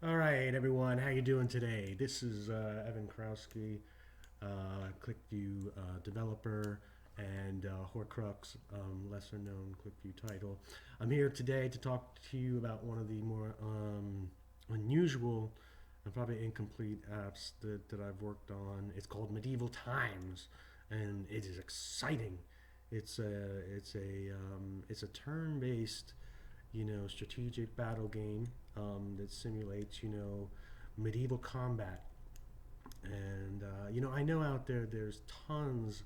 All right, everyone, how you doing today? This is Evan Krowski, QlikView developer and Horcrux, lesser known QlikView title. I'm here today to talk to you about one of the more unusual and probably incomplete apps that I've worked on. It's called Medieval Times, and it is exciting. It's a turn-based, strategic battle game that simulates, medieval combat. And I know out there there's tons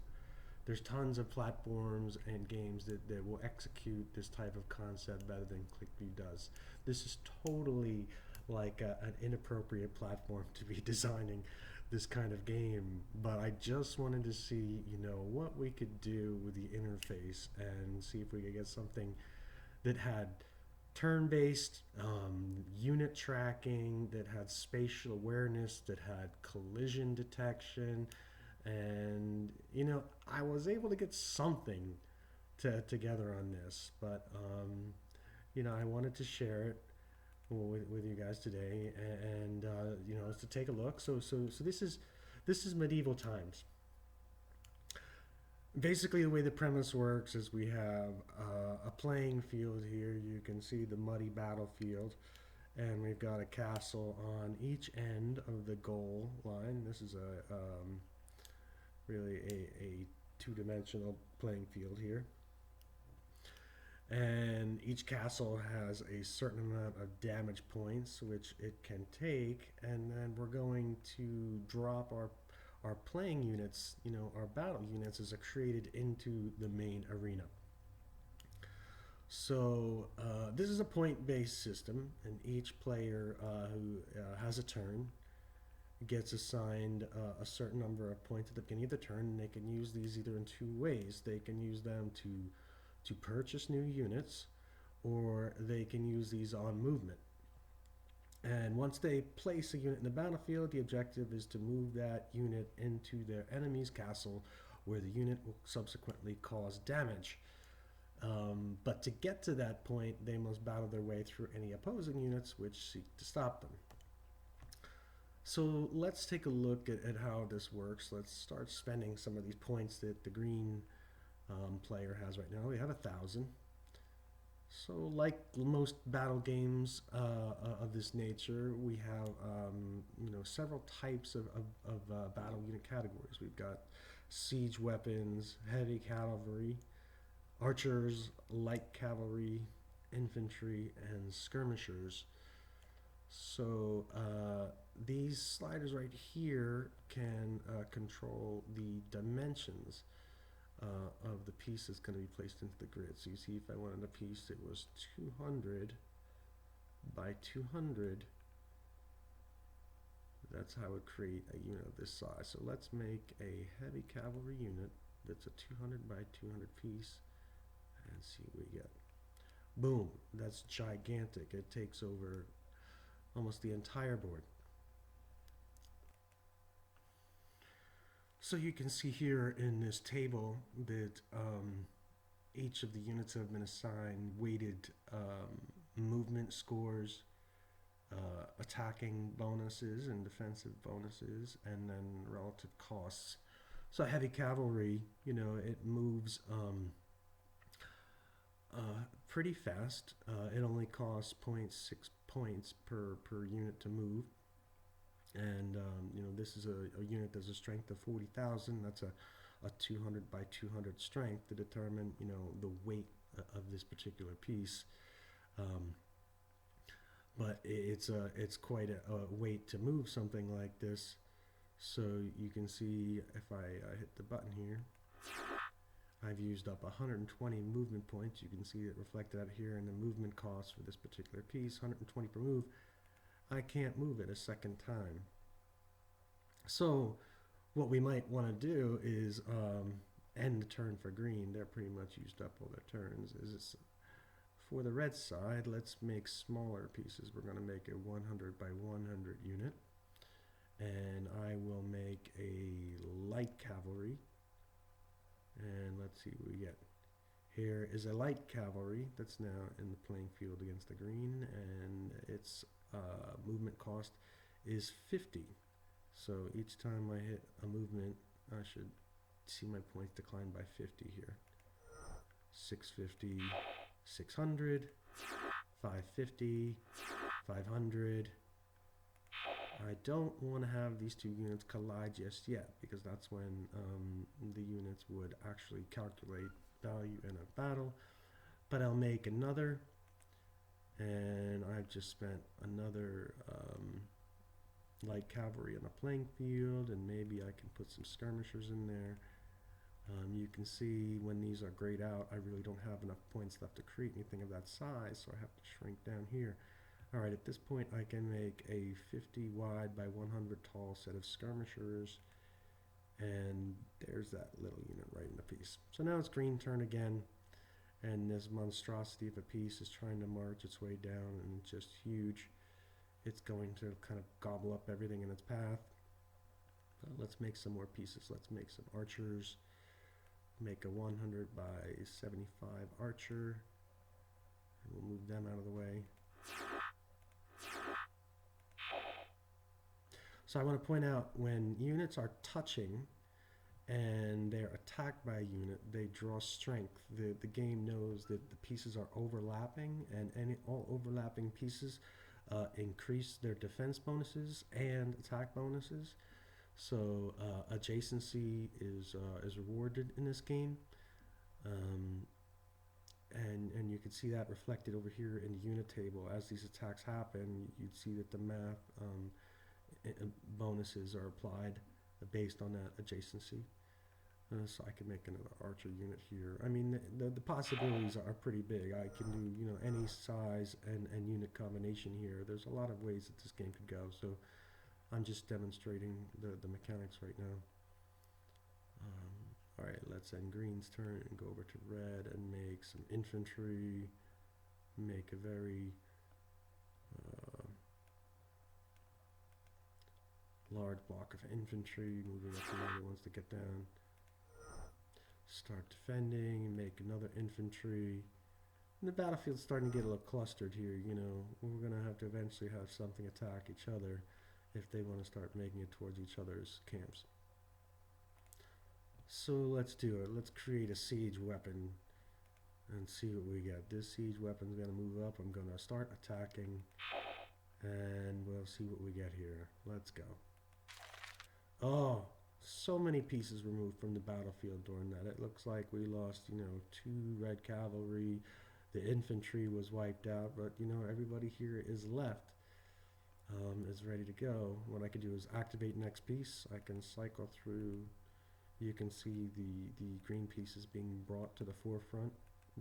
of platforms and games that will execute this type of concept better than QlikView does. This is totally like an inappropriate platform to be designing this kind of game, but I just wanted to see, what we could do with the interface and see if we could get something that had turn-based unit tracking, that had spatial awareness, that had collision detection, and I was able to get something together on this, but I wanted to share it with you guys today, and to take a look. So this is Medieval Times. Basically, the way the premise works is we have a playing field here. You can see the muddy battlefield, and we've got a castle on each end of the goal line. This is really a two-dimensional playing field here, and each castle has a certain amount of damage points which it can take, and then we're going to drop our playing units, our battle units, as are created into the main arena. So this is a point-based system, and each player who has a turn gets assigned a certain number of points at the beginning of the turn, and they can use these either in two ways. They can use them to purchase new units, or they can use these on movement. And once they place a unit in the battlefield, the objective is to move that unit into their enemy's castle, where the unit will subsequently cause damage. But to get to that point, they must battle their way through any opposing units which seek to stop them. So let's take a look at how this works. Let's start spending some of these points that the green player has right now. We have 1,000. So like most battle games of this nature, we have several types of battle unit categories. We've got siege weapons, heavy cavalry, archers, light cavalry, infantry, and skirmishers. So these sliders right here can control the dimensions of the piece that's going to be placed into the grid. So you see, if I wanted a piece that was 200 by 200, that's how I would create a unit of this size. So let's make a heavy cavalry unit that's a 200 by 200 piece and see what we get. Boom, that's gigantic. It takes over almost the entire board. So you can see here in this table that each of the units have been assigned weighted movement scores, attacking bonuses and defensive bonuses, and then relative costs. So heavy cavalry, it moves pretty fast. It only costs 0.6 points per unit to move. And this is a unit that's a strength of 40,000. That's a 200 by 200 strength to determine the weight of this particular piece. But it's quite a weight to move something like this. So you can see if I hit the button here, I've used up 120 movement points. You can see it reflected out here in the movement cost for this particular piece, 120 per move. I can't move it a second time. So what we might want to do is end the turn for green. They're pretty much used up all their turns. For the red side, let's make smaller pieces. We're going to make a 100 by 100 unit. And I will make a light cavalry. And let's see what we get. Here is a light cavalry that's now in the playing field against the green, and its movement cost is 50. So each time I hit a movement, I should see my points decline by 50 here. 650, 600, 550, 500. I don't want to have these two units collide just yet, because that's when the units would actually calculate value in a battle. But I'll make another, and I've just spent another light cavalry on the playing field, and maybe I can put some skirmishers in there. You can see when these are grayed out, I really don't have enough points left to create anything of that size, so I have to shrink down here. Alright, at this point I can make a 50 wide by 100 tall set of skirmishers, and there's that little unit right in the piece. So now it's green turn again, and this monstrosity of a piece is trying to march its way down, and it's just huge. It's going to kind of gobble up everything in its path. Let's make some more pieces. Let's make some archers. Make a 100 by 75 archer, and we'll move them out of the way. So I want to point out, when units are touching and they're attacked by a unit, they draw strength. The game knows that the pieces are overlapping, and all overlapping pieces increase their defense bonuses and attack bonuses. So adjacency is rewarded in this game, and you can see that reflected over here in the unit table. As these attacks happen, you'd see that the math bonuses are applied based on that adjacency. So I can make another archer unit here. I mean, the possibilities are pretty big. I can do any size and unit combination here. There's a lot of ways that this game could go. So I'm just demonstrating the mechanics right now. Alright, let's end green's turn and go over to red and make some infantry. Make a very large block of infantry, moving up the other ones to get down. Start defending, make another infantry. And the battlefield's starting to get a little clustered here, We're going to have to eventually have something attack each other if they want to start making it towards each other's camps. So let's do it. Let's create a siege weapon and see what we get. This siege weapon's going to move up. I'm going to start attacking, and we'll see what we get here. Let's go. Oh, so many pieces removed from the battlefield during that. It looks like we lost, 2 red cavalry. The infantry was wiped out, but everybody here is left, is ready to go. What I can do is activate next piece. I can cycle through. You can see the green pieces being brought to the forefront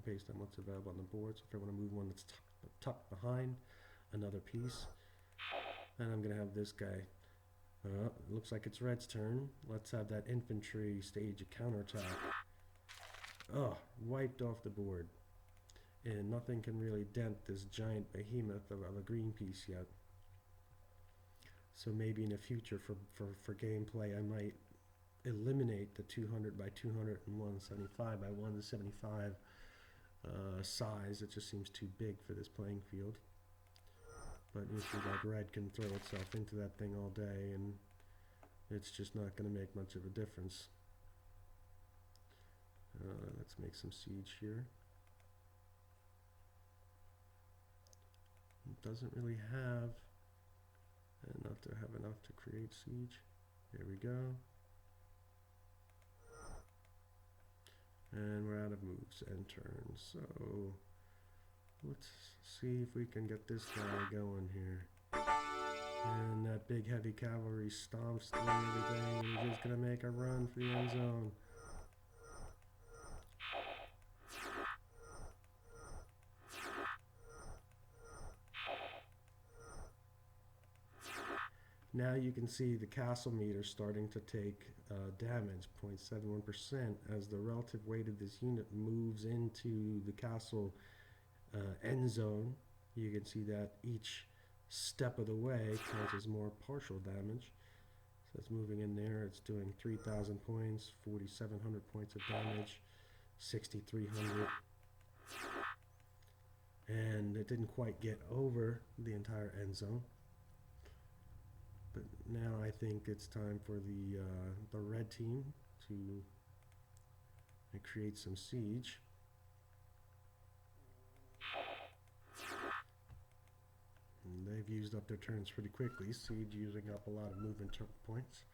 based on what's available on the board. So if I want to move one that's tucked behind another piece, and I'm going to have this guy. Looks like it's red's turn. Let's have that infantry stage a counterattack. Oh, wiped off the board. And nothing can really dent this giant behemoth of a green piece yet. So maybe in the future for gameplay, I might eliminate the 200 by 200 and 175 by 175 size. It just seems too big for this playing field. But you see, like, red can throw itself into that thing all day, and it's just not going to make much of a difference. Let's make some siege here. It doesn't really have enough to create siege. There we go. And we're out of moves and turns. So let's see if we can get this guy going here. And that big heavy cavalry stomps through everything, and he's just going to make a run for the end zone. Now you can see the castle meter starting to take damage, 0.71%, as the relative weight of this unit moves into the castle end zone. You can see that each step of the way causes more partial damage. So it's moving in there. It's doing 3,000 points, 4,700 points of damage, 6,300. And it didn't quite get over the entire end zone. But now I think it's time for the red team to create some siege. And they've used up their turns pretty quickly. Siege using up a lot of movement points.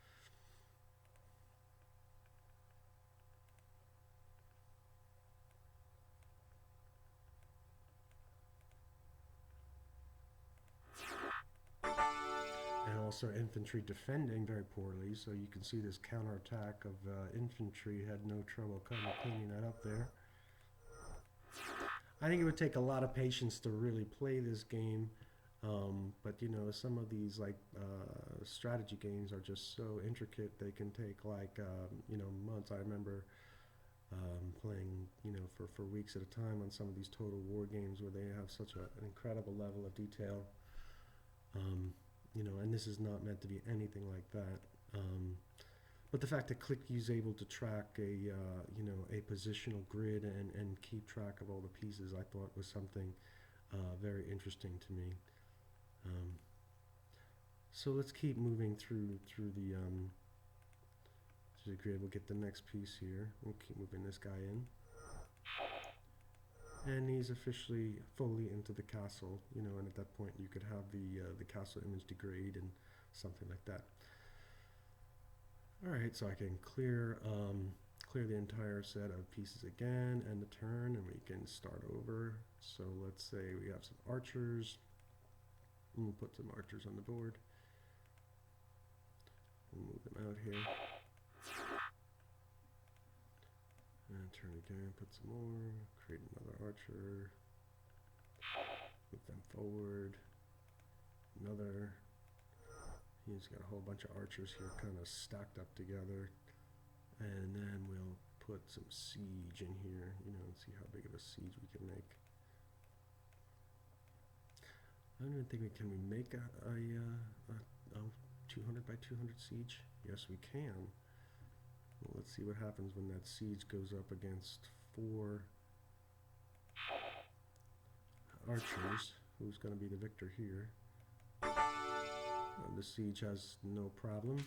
And also infantry defending very poorly, so you can see this counterattack of infantry had no trouble kind of cleaning that up there. I think it would take a lot of patience to really play this game, but you know, some of these like strategy games are just so intricate, they can take like you know, months. I remember playing, you know, for weeks at a time on some of these total war games where they have such an incredible level of detail. You know, and this is not meant to be anything like that. But the fact that QlikView is able to track a you know, a positional grid and keep track of all the pieces, I thought was something very interesting to me. So let's keep moving through the grid. We'll get the next piece here. We'll keep moving this guy in. And he's officially fully into the castle, you know, and at that point you could have the castle image degrade and something like that. All right, so I can clear the entire set of pieces again, end the turn, and we can start over. So let's say we have some archers. We'll put some archers on the board. We'll move them out here. And turn again, put some more, create another archer, move them forward, another. He's got a whole bunch of archers here kind of stacked up together. And then we'll put some siege in here, you know, and see how big of a siege we can make. I don't even think can we make a 200 by 200 siege? Yes, we can. Well, let's see what happens when that siege goes up against 4 archers. Who's going to be the victor here? The siege has no problem,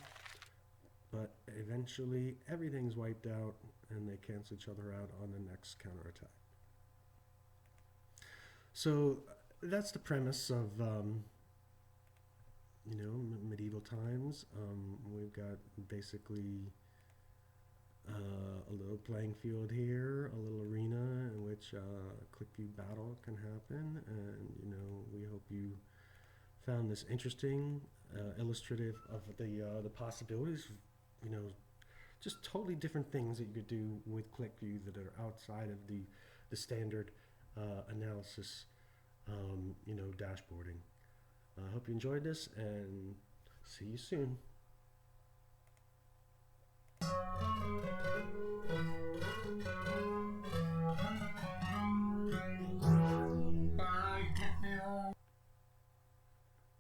but eventually everything's wiped out and they cancel each other out on the next counterattack. So that's the premise of you know, medieval times. We've got basically a little playing field here, a little arena in which QlikView battle can happen, and you know, we hope you found this interesting, illustrative of the possibilities, you know, just totally different things that you could do with QlikView that are outside of the standard analysis, you know, dashboarding. I hope you enjoyed this, and see you soon.